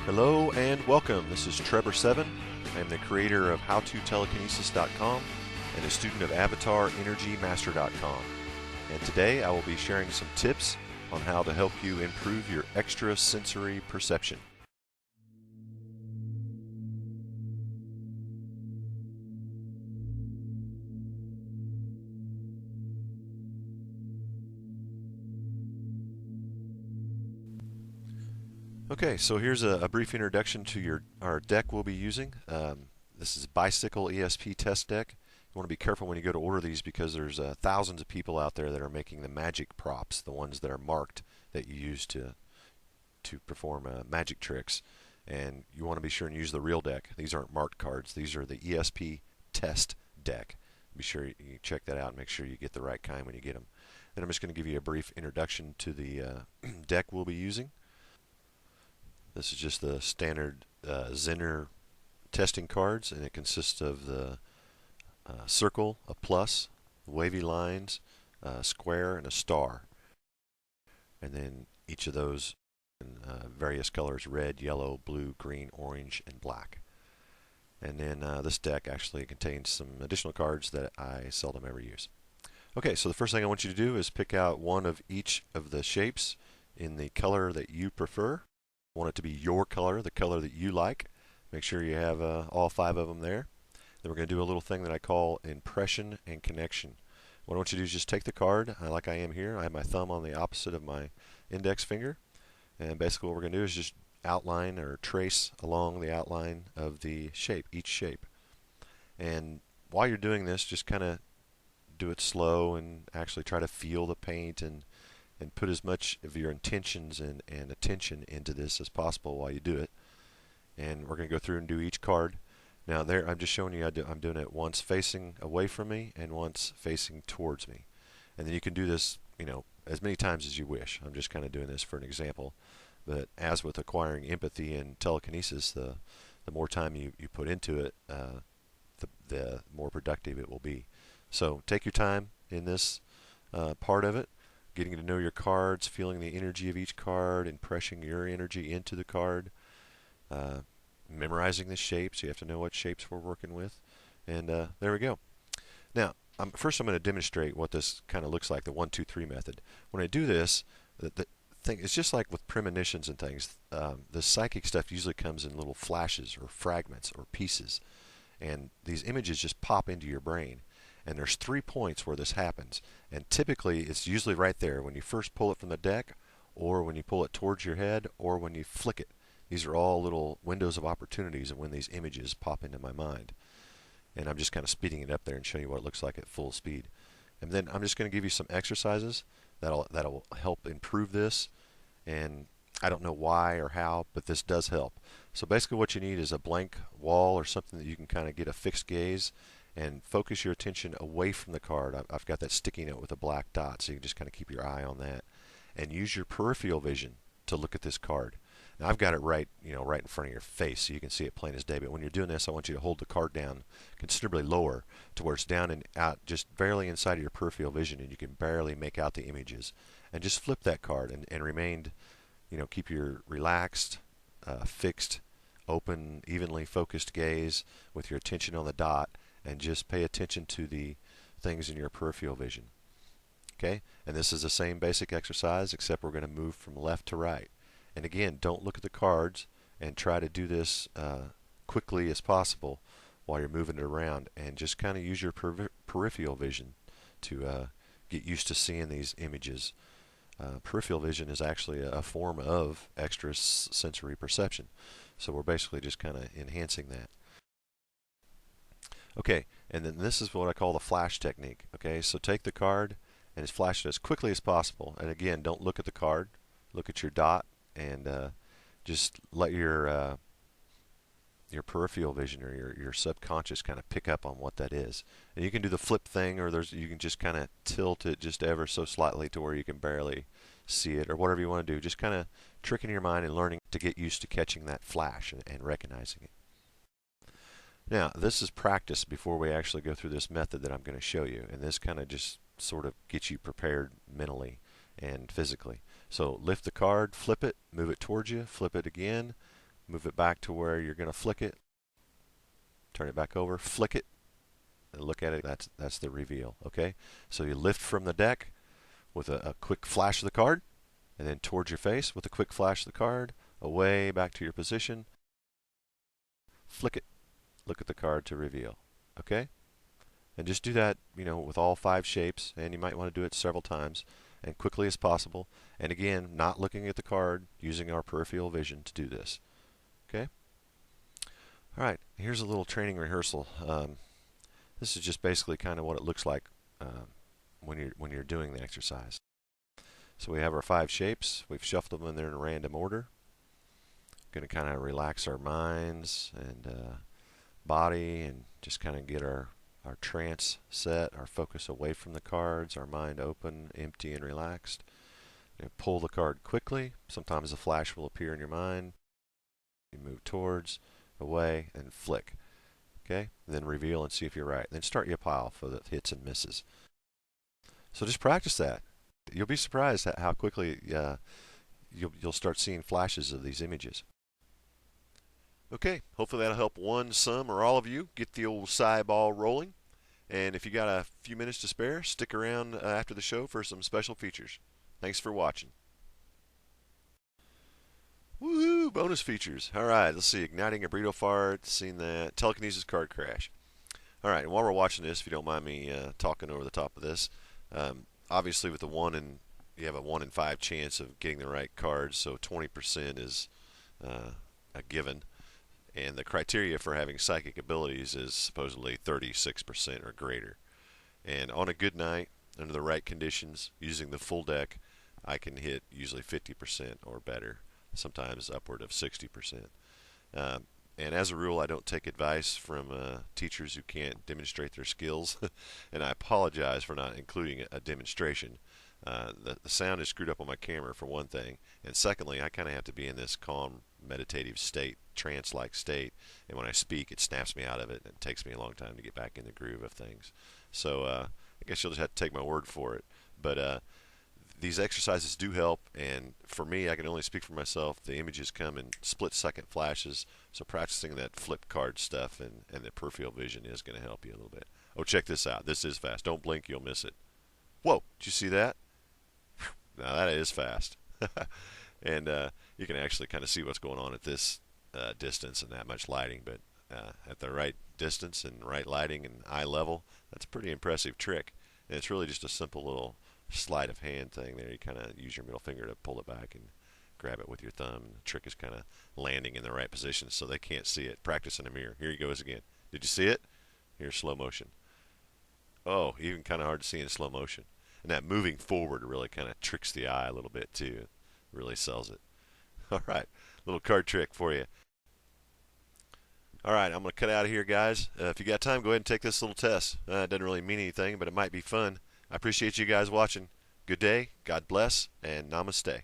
Hello and welcome. This is Trevor7. I am the creator of HowToTelekinesis.com and a student of AvatarEnergyMaster.com. And today I will be sharing some tips on how to help you improve your extrasensory perception. Okay, so here's a brief introduction to our deck we'll be using. This is Bicycle ESP test deck. You want to be careful when you go to order these because there's thousands of people out there that are making the magic props, the ones that are marked that you use to perform magic tricks. And you want to be sure and use the real deck. These aren't marked cards. These are the ESP test deck. Be sure you check that out and make sure you get the right kind when you get them. Then I'm just going to give you a brief introduction to the deck we'll be using. This is just the standard Zener testing cards, and it consists of the circle, a plus, wavy lines, a square, and a star. And then each of those in various colors: red, yellow, blue, green, orange, and black. And then this deck actually contains some additional cards that I seldom ever use. Okay, so the first thing I want you to do is pick out one of each of the shapes in the color that you prefer. Want it to be your color, the color that you like. Make sure you have all 5 of them there. Then we're going to do a little thing that I call impression and connection. What I want you to do is just take the card, like I am here. I have my thumb on the opposite of my index finger. And basically what we're going to do is just outline or trace along the outline of the shape, each shape. And while you're doing this, just kind of do it slow and actually try to feel the paint and put as much of your intentions and attention into this as possible while you do it. And we're going to go through and do each card. Now there, I'm just showing you I'm doing it once facing away from me and once facing towards me. And then you can do this, as many times as you wish. I'm just kind of doing this for an example. But as with acquiring empathy and telekinesis, the more time you put into it, the more productive it will be. So take your time in this part of it. Getting to know your cards, feeling the energy of each card, impressing your energy into the card, memorizing the shapes. You have to know what shapes we're working with. And there we go. Now, first I'm going to demonstrate what this kind of looks like, the 1, 2, 3 method. When I do this, the thing, it's just like with premonitions and things. The psychic stuff usually comes in little flashes or fragments or pieces. And these images just pop into your brain. And there's 3 points where this happens. And typically, it's usually right there when you first pull it from the deck, or when you pull it towards your head, or when you flick it. These are all little windows of opportunities of when these images pop into my mind. And I'm just kind of speeding it up there and showing you what it looks like at full speed. And then I'm just going to give you some exercises that'll help improve this. And I don't know why or how, but this does help. So basically what you need is a blank wall or something that you can kind of get a fixed gaze and focus your attention away from the card. I've got that sticky note with a black dot, so you can just kind of keep your eye on that. And use your peripheral vision to look at this card. Now I've got it right in front of your face, so you can see it plain as day. But when you're doing this, I want you to hold the card down considerably lower to where it's down and out, just barely inside of your peripheral vision, and you can barely make out the images. And just flip that card and remain, keep your relaxed, fixed, open, evenly focused gaze with your attention on the dot. And just pay attention to the things in your peripheral vision. Okay? And this is the same basic exercise, except we're going to move from left to right. And again, don't look at the cards, and try to do this quickly as possible while you're moving it around. And just kind of use your peripheral vision to get used to seeing these images. Peripheral vision is actually a form of extrasensory perception. So we're basically just kind of enhancing that. Okay, and then this is what I call the flash technique. Okay, so take the card and just flash it as quickly as possible. And again, don't look at the card. Look at your dot, and just let your peripheral vision or your subconscious kind of pick up on what that is. And you can do the flip thing, or you can just kind of tilt it just ever so slightly to where you can barely see it, or whatever you want to do. Just kind of tricking your mind and learning to get used to catching that flash and recognizing it. Now, this is practice before we actually go through this method that I'm going to show you. And this kind of just sort of gets you prepared mentally and physically. So lift the card, flip it, move it towards you, flip it again, Move it back to where you're going to flick it. Turn it back over, flick it, and look at it. That's the reveal. Okay? So you lift from the deck with a quick flash of the card, and then towards your face with a quick flash of the card, away back to your position. Flick it, look at the card to reveal. Okay? And just do that, with all 5 shapes, and you might want to do it several times and quickly as possible. And again, not looking at the card, using our peripheral vision to do this. Okay? All right, here's a little training rehearsal. This is just basically kind of what it looks like when you're doing the exercise. So we have our 5 shapes. We've shuffled them in there in a random order. Going to kind of relax our minds and body and just kind of get our trance set, our focus away from the cards, our mind open, empty, and relaxed. Pull the card quickly. Sometimes a flash will appear in your mind. You move towards, away, and flick. Okay? And then reveal and see if you're right. Then start your pile for the hits and misses. So just practice that. You'll be surprised at how quickly you'll start seeing flashes of these images. Okay, hopefully that'll help one, some, or all of you get the old psi ball rolling. And if you got a few minutes to spare, stick around after the show for some special features. Thanks for watching. Woohoo! Bonus features. All right, let's see. Igniting a burrito fart. Seen that. Telekinesis card crash. All right, and while we're watching this, if you don't mind me talking over the top of this, obviously with you have a 1 in 5 chance of getting the right cards, so 20% is a given. And the criteria for having psychic abilities is supposedly 36% or greater. And on a good night, under the right conditions, using the full deck, I can hit usually 50% or better, sometimes upward of 60%. And as a rule, I don't take advice from teachers who can't demonstrate their skills. And I apologize for not including a demonstration. The sound is screwed up on my camera, for one thing. And secondly, I kind of have to be in this calm, meditative state, trance-like state. And when I speak, it snaps me out of it, and it takes me a long time to get back in the groove of things. So I guess you'll just have to take my word for it. But these exercises do help, and for me, I can only speak for myself. The images come in split-second flashes, so practicing that flip card stuff and the peripheral vision is going to help you a little bit. Oh, check this out. This is fast. Don't blink, you'll miss it. Whoa, did you see that? Now that is fast. And you can actually kind of see what's going on at this distance and that much lighting, but at the right distance and right lighting and eye level, that's a pretty impressive trick. And it's really just a simple little sleight of hand thing there. You kind of use your middle finger to pull it back and grab it with your thumb. The trick is kind of landing in the right position so they can't see it. Practice in a mirror. Here he goes again. Did you see it? Here's slow motion. Oh, even kind of hard to see in slow motion. And that moving forward really kind of tricks the eye a little bit too. It really sells it. All right, little card trick for you. All right, I'm going to cut out of here, guys. If you got time, go ahead and take this little test. It doesn't really mean anything, but it might be fun. I appreciate you guys watching. Good day, God bless, and namaste.